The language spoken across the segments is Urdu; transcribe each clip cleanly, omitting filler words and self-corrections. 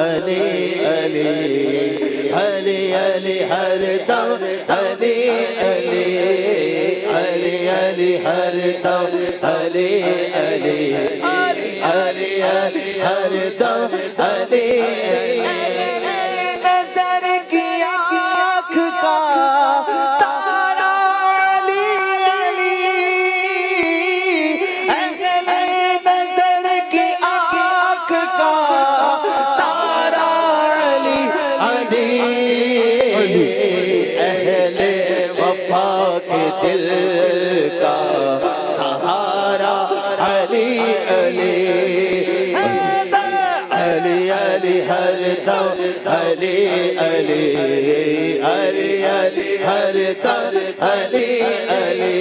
علی علی علی علی ہر دم علی علی علی علی ہر دم علی علی علی علی ہر دم علی نظر کی آنکھ کا تارا علی علی اہل نظر کی آنکھ کا تارا علی علی اہل وفا کے دل کا سہارا علی علی علی علی ہر دم علی علی علی علی ہر دم علی علی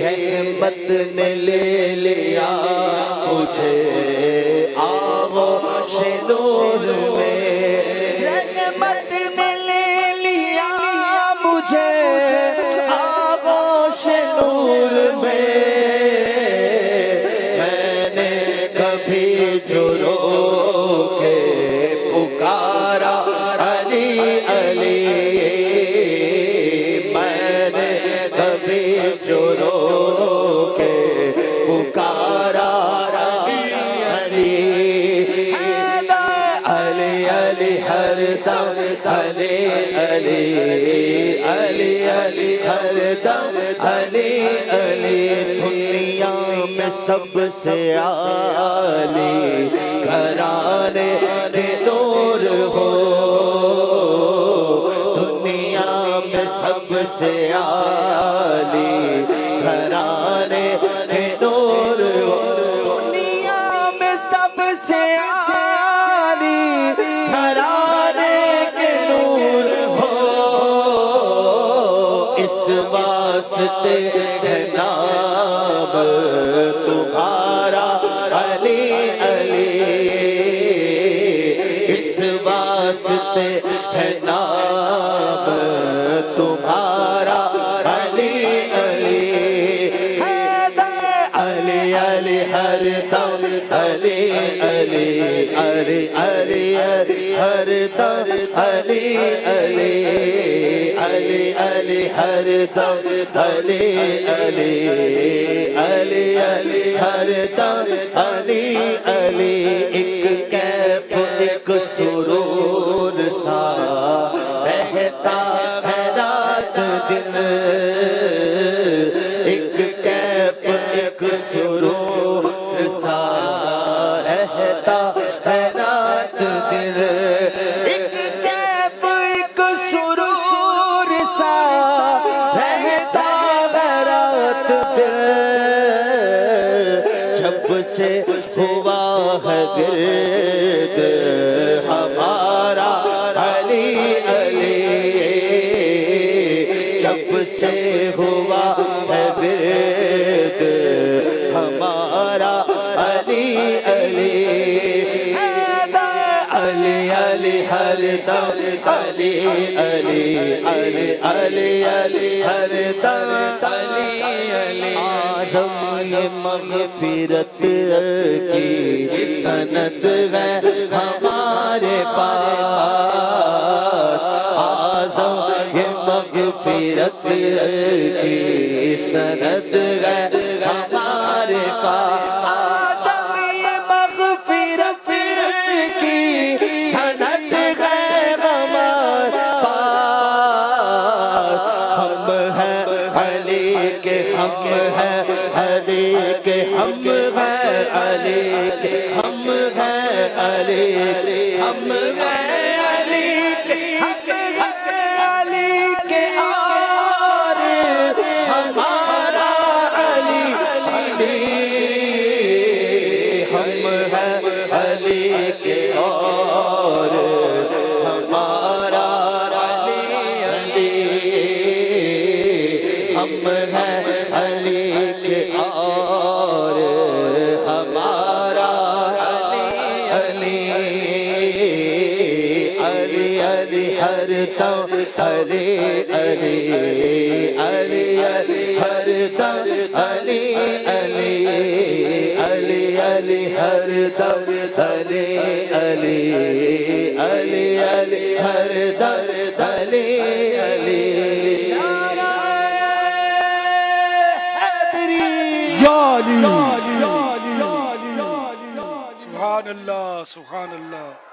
رحمت نے لے لیا مجھے آغوش نور میں رحمت نے لے لیا مجھے آغوش نور میں میں نے کبھی جو رو کے پکارا علی علی میں نے کبھی جو رو کے پکارا علی علی علی ہر دم علی علی علی علی ہر دم علی علی دنیا میں سب سے عالی گھرانے کے نور ہو دنیا میں سب سے عالی گھرانے کے نور ہو دنیا میں سب سے عالی گھرانے کے نور ہو اس واسطے ہے نام تمہارا علی علی اس واسطے ہے نام تمہارا علی علی علی علی ہر دم علی علی علی علی علی ہر دم علی علی علی علی ہر دم علی علی علی علی ہر دم علی علی ایک کیف ایک سرور سا رہتا ہے رات دن ایک کیف ایک سرور سا رہتا ہے رات دن ایک کیف ایک سرور سا رہتا ہے رات دن جب سے ہوا ہے گرد ہمارا علی علی جب سے ہوا ہے ورد ہمارا علی علی علی علی ہر دم علی علی علی علی علی ہر دم علی علی اعظم یہ مغفرت کی سند ہے ہمارے پاس اعظم یہ مغفرت کی سند ہے ہمارے پاس اعظم یہ مغفرت کی سند ہے ہمارے پاس ہم ہیں علی کے ہم ہیں علی کے ہم ہیں علی کے ہم ہیں علی ہم ہیں علی کے حق علی کے اور ہمارا علی علی ہم ہیں علی کے اور ہمارا علی علی ہم ہیں علی کے اور ہمارا علی علی علی علی ہر دم علی علی علی علی ہر دم علی علی علی علی ہر دم علی علی ہر دم علی علی سبحان اللہ سبحان اللہ.